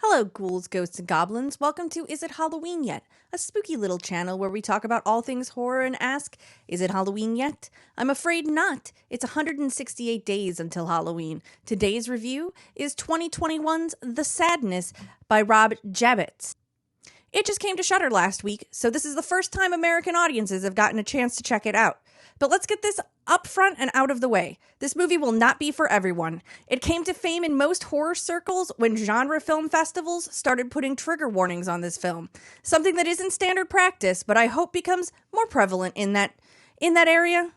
Hello, ghouls, ghosts, and goblins. Welcome to Is It Halloween Yet? A spooky little channel where we talk about all things horror and ask, is it Halloween yet? I'm afraid not. It's 168 days until Halloween. Today's review is 2021's The Sadness by Rob Jabbaz. It just came to Shudder last week, so this is the first time American audiences have gotten a chance to check it out. But let's get this up front and out of the way. This movie will not be for everyone. It came to fame in most horror circles when genre film festivals started putting trigger warnings on this film. Something that isn't standard practice, but I hope becomes more prevalent in that area.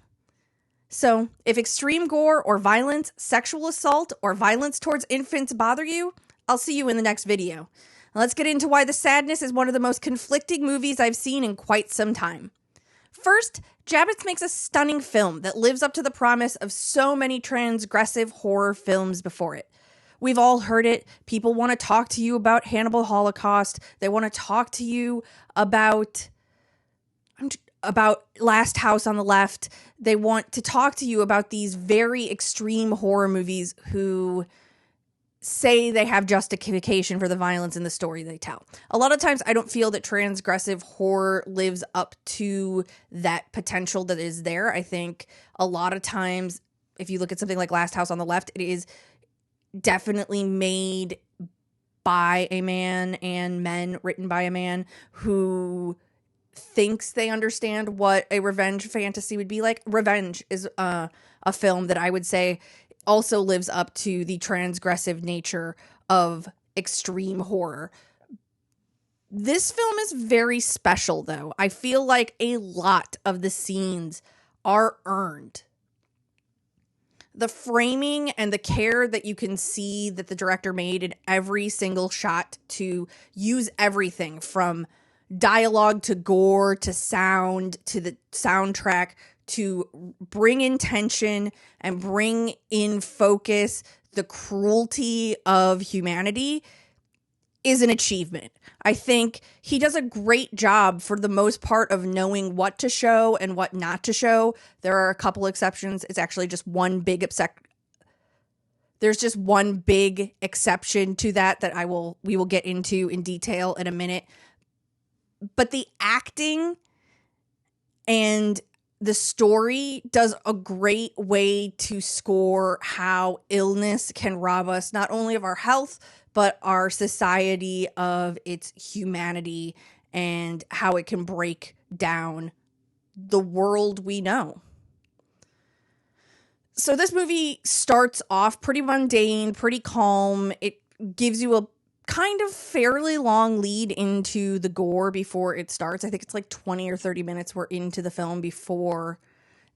So, if extreme gore or violence, sexual assault, or violence towards infants bother you, I'll see you in the next video. Let's get into why The Sadness is one of the most conflicting movies I've seen in quite some time. First, Jabbeth makes a stunning film that lives up to the promise of so many transgressive horror films before it. We've all heard it. People want to talk to you about Hannibal Holocaust. They want to talk to you about Last House on the Left. They want to talk to you about these very extreme horror movies who say they have justification for the violence in the story they tell. A lot of times I don't feel that transgressive horror lives up to that potential that is there. I think a lot of times, if you look at something like Last House on the Left, it is definitely made by a man and men, written by a man who thinks they understand what a revenge fantasy would be like. Revenge is a film that I would say also lives up to the transgressive nature of extreme horror. This film is very special, though. I feel like a lot of the scenes are earned. The framing and the care that you can see that the director made in every single shot to use everything from dialogue to gore to sound to the soundtrack to bring in tension and bring in focus the cruelty of humanity is an achievement. I think he does a great job for the most part of knowing what to show and what not to show. There are a couple exceptions. It's actually just one big There's just one big exception to that we will get into in detail in a minute. But the acting and the story does a great way to score how illness can rob us not only of our health, but our society of its humanity and how it can break down the world we know. So this movie starts off pretty mundane, pretty calm. It gives you a kind of fairly long lead into the gore before it starts. I think it's like 20 or 30 minutes we're into the film before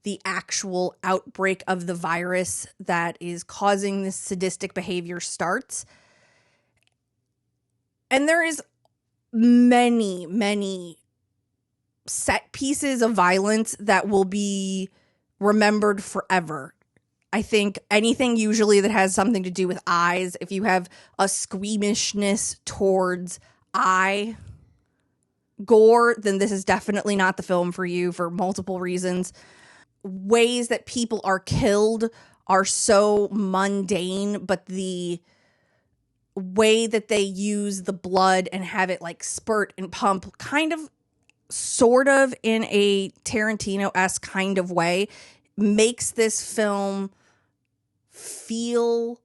the actual outbreak of the virus that is causing this sadistic behavior starts. And there is many, many set pieces of violence that will be remembered forever. I think anything usually that has something to do with eyes, if you have a squeamishness towards eye gore, then this is definitely not the film for you for multiple reasons. Ways that people are killed are so mundane, but the way that they use the blood and have it like spurt and pump kind of sort of in a Tarantino-esque kind of way makes this film feel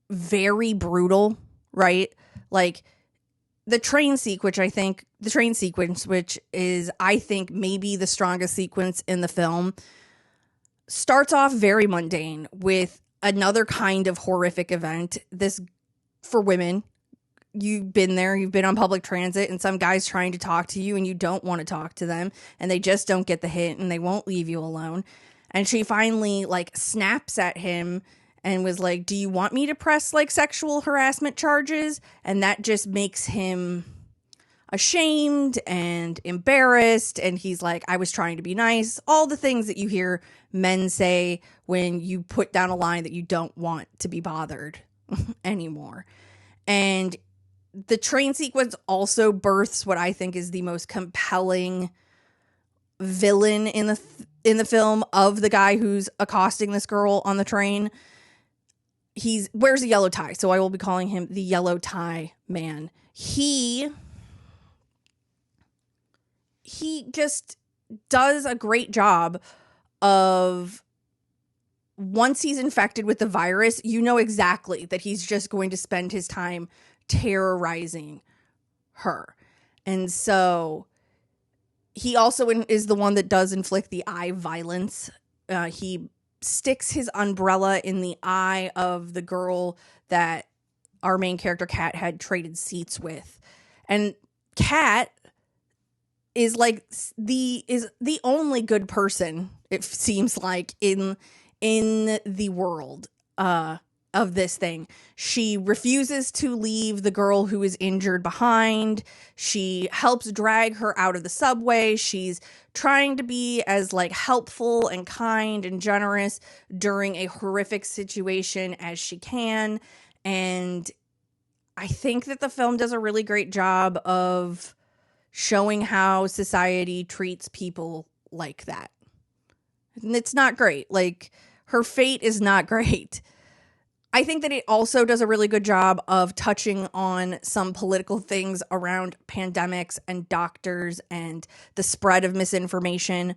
very brutal, right? Like the train sequence, which is, I think, maybe the strongest sequence in the film, starts off very mundane with another kind of horrific event. This, for women, you've been there, you've been on public transit, and some guy's trying to talk to you and you don't want to talk to them, and they just don't get the hint and they won't leave you alone. And she finally like snaps at him and was like, do you want me to press like sexual harassment charges? And that just makes him ashamed and embarrassed. And he's like, I was trying to be nice. All the things that you hear men say when you put down a line that you don't want to be bothered anymore. And the train sequence also births what I think is the most compelling villain in the film of the guy who's accosting this girl on the train. he wears a yellow tie, so I will be calling him the Yellow Tie Man. He just does a great job of, once he's infected with the virus, you know exactly that he's just going to spend his time terrorizing her. And so he also is the one that does inflict the eye violence. He sticks his umbrella in the eye of the girl that our main character Kat had traded seats with. And Kat is like the only good person, it seems like, in the world of this thing. She refuses to leave the girl who is injured behind. She helps drag her out of the subway. She's trying to be as like helpful and kind and generous during a horrific situation as she can. And I think that the film does a really great job of showing how society treats people like that. And it's not great. Like, her fate is not great. I think that it also does a really good job of touching on some political things around pandemics and doctors and the spread of misinformation.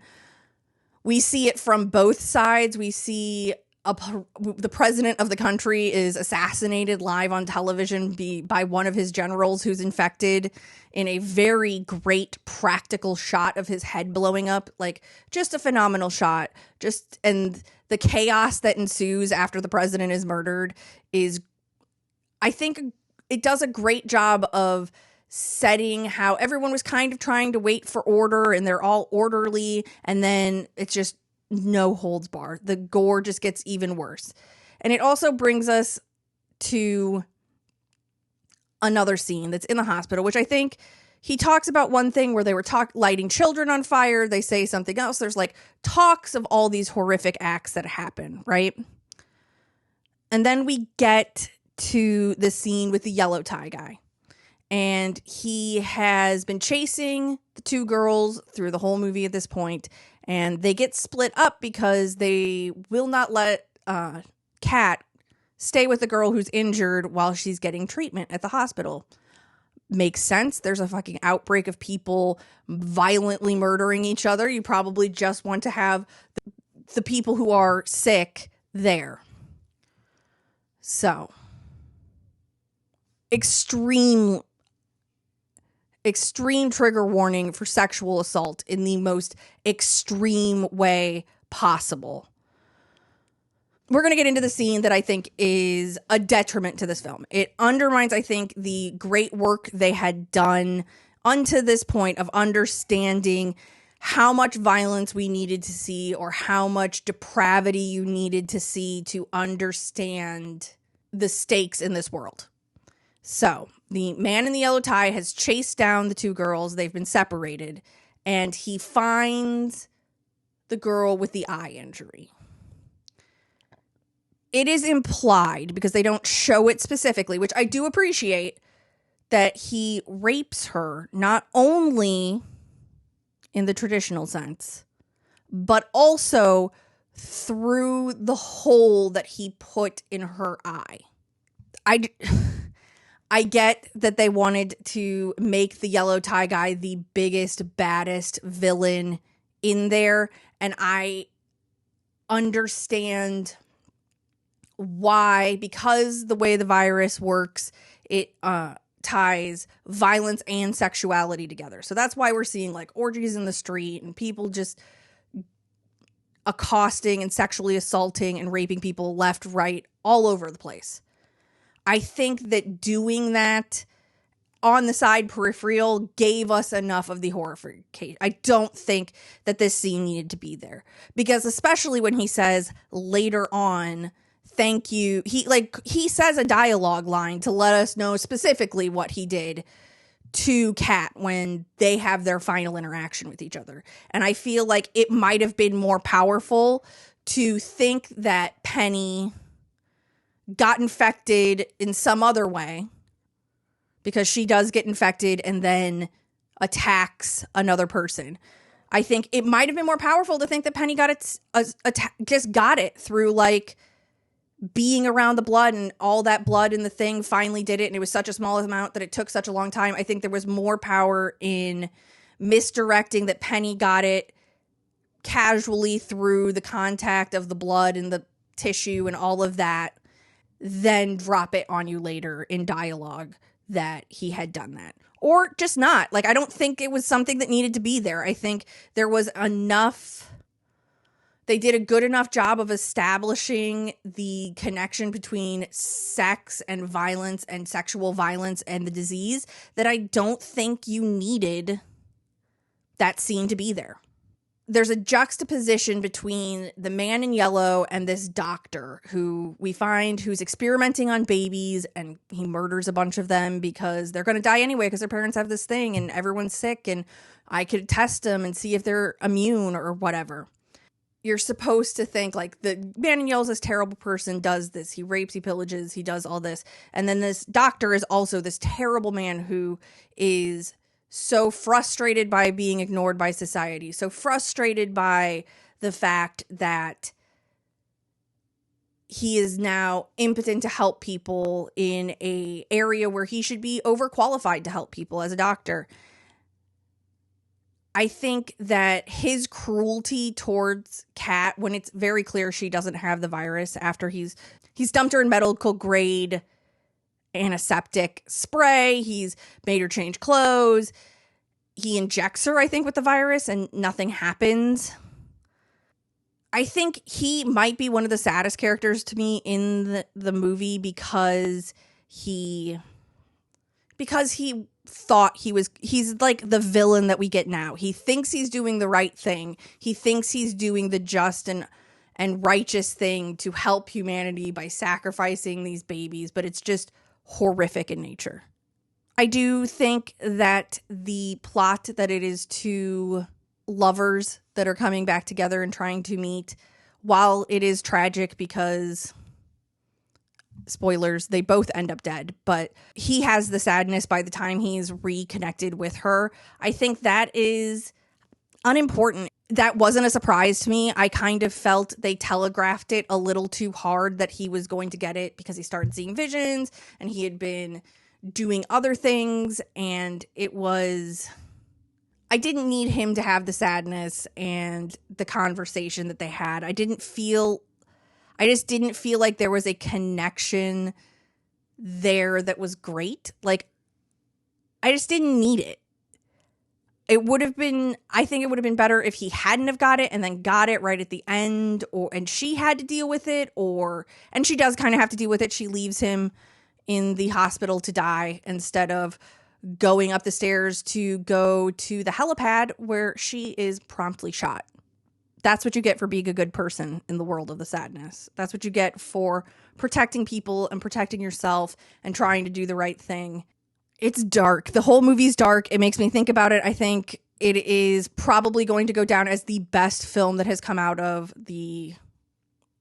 We see it from both sides. We see the president of the country is assassinated live on television by one of his generals who's infected, in a very great practical shot of his head blowing up. Like, just a phenomenal shot. And the chaos that ensues after the president is murdered is, I think it does a great job of setting how everyone was kind of trying to wait for order, and they're all orderly, and then it's just no holds barred. The gore just gets even worse. And it also brings us to another scene that's in the hospital, which I think he talks about one thing where they were lighting children on fire. They say something else. There's like talks of all these horrific acts that happen, right? And then we get to the scene with the yellow tie guy. And he has been chasing the two girls through the whole movie at this point. And they get split up because they will not let Kat stay with the girl who's injured while she's getting treatment at the hospital. Makes sense. There's a fucking outbreak of people violently murdering each other. You probably just want to have the people who are sick there. So, extreme trigger warning for sexual assault in the most extreme way possible. We're going to get into the scene that I think is a detriment to this film. It undermines, I think, the great work they had done unto this point of understanding how much violence we needed to see, or how much depravity you needed to see to understand the stakes in this world. So, the man in the yellow tie has chased down the two girls. They've been separated. And he finds the girl with the eye injury. It is implied, because they don't show it specifically, which I do appreciate, that he rapes her, not only in the traditional sense, but also through the hole that he put in her eye. I get that they wanted to make the yellow tie guy the biggest, baddest villain in there, and I understand why, because the way the virus works, it ties violence and sexuality together. So that's why we're seeing like orgies in the street and people just accosting and sexually assaulting and raping people left, right, all over the place. I think that doing that on the side peripheral gave us enough of the horrification. I don't think that this scene needed to be there, because especially when he says later on, thank you. He says a dialogue line to let us know specifically what he did to Kat when they have their final interaction with each other. And I feel like it might have been more powerful to think that Penny got infected in some other way, because she does get infected and then attacks another person. I think it might have been more powerful to think that Penny got just got it through like being around the blood and all that blood in the thing finally did it. And it was such a small amount that it took such a long time. I think there was more power in misdirecting that Penny got it casually through the contact of the blood and the tissue and all of that, then drop it on you later in dialogue that he had done that. Or just not. Like, I don't think it was something that needed to be there. I think there was enough. They did a good enough job of establishing the connection between sex and violence and sexual violence and the disease that I don't think you needed that scene to be there. There's a juxtaposition between the man in yellow and this doctor who we find who's experimenting on babies, and he murders a bunch of them because they're going to die anyway because their parents have this thing and everyone's sick and I could test them and see if they're immune or whatever. You're supposed to think like the man in yellow is this terrible person, does this, he rapes, he pillages, he does all this. And then this doctor is also this terrible man who is so frustrated by being ignored by society, so frustrated by the fact that he is now impotent to help people in an area where he should be overqualified to help people as a doctor. I think that his cruelty towards Kat, when it's very clear she doesn't have the virus after he's dumped her in medical grade antiseptic spray, he's made her change clothes, he injects her, I think, with the virus and nothing happens. I think he might be one of the saddest characters to me in the movie because he thought he's like the villain that we get now. He thinks he's doing the right thing. He thinks he's doing the just and righteous thing to help humanity by sacrificing these babies, but it's just horrific in nature. I do think that the plot that it is two lovers that are coming back together and trying to meet, while it is tragic because, spoilers, they both end up dead, but he has the sadness by the time he's reconnected with her. I think that is unimportant. That wasn't a surprise to me. I kind of felt they telegraphed it a little too hard that he was going to get it because he started seeing visions and he had been doing other things, and I didn't need him to have the sadness and the conversation that they had. I just didn't feel like there was a connection there that was great. Like, I just didn't need it. I think it would have been better if he hadn't have got it and then got it right at the end, and she had to deal with it, and she does kind of have to deal with it. She leaves him in the hospital to die instead of going up the stairs to go to the helipad where she is promptly shot. That's what you get for being a good person in the world of the sadness. That's what you get for protecting people and protecting yourself and trying to do the right thing. It's dark. The whole movie's dark. It makes me think about it. I think it is probably going to go down as the best film that has come out of the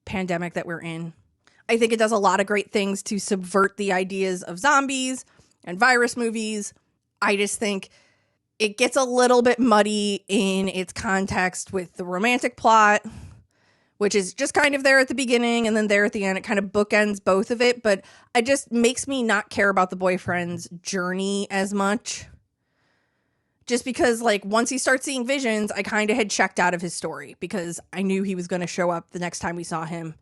pandemic that we're in. I think it does a lot of great things to subvert the ideas of zombies and virus movies. I just think it gets a little bit muddy in its context with the romantic plot, which is just kind of there at the beginning and then there at the end. It kind of bookends both of it, but it just makes me not care about the boyfriend's journey as much. Just because, like, once he starts seeing visions, I kind of had checked out of his story because I knew he was going to show up the next time we saw him.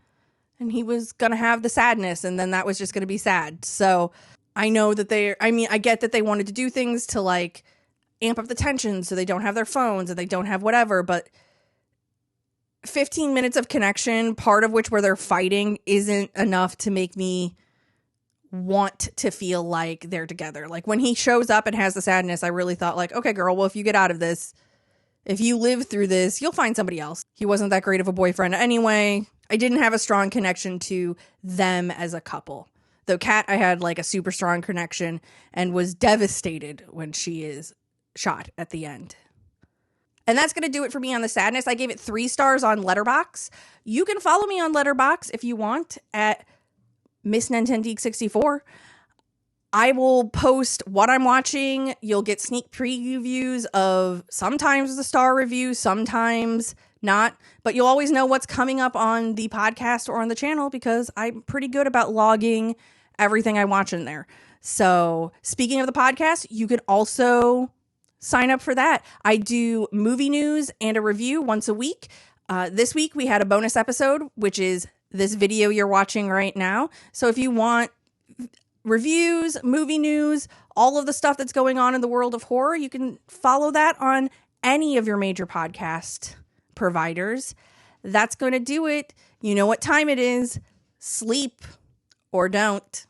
And he was going to have the sadness, and then that was just going to be sad. So I know that I get that they wanted to do things to, like, amp up the tension so they don't have their phones and they don't have whatever, but 15 minutes of connection, part of which where they're fighting, isn't enough to make me want to feel like they're together. Like, when he shows up and has the sadness, I really thought, like, okay, girl, well, if you get out of this, if you live through this, you'll find somebody else. He wasn't that great of a boyfriend anyway. I didn't have a strong connection to them as a couple. Though Kat, I had like a super strong connection and was devastated when she is shot at the end. And that's going to do it for me on the sadness. I gave it 3 stars on Letterboxd. You can follow me on Letterboxd if you want at Miss Nintendeek 64. I will post what I'm watching. You'll get sneak previews of sometimes the star review, sometimes not, but you'll always know what's coming up on the podcast or on the channel because I'm pretty good about logging everything I watch in there. So speaking of the podcast, you could also sign up for that. I do movie news and a review once a week. This week we had a bonus episode, which is this video you're watching right now. So if you want reviews, movie news, all of the stuff that's going on in the world of horror, you can follow that on any of your major podcast providers. That's going to do it. You know what time it is. Sleep or don't.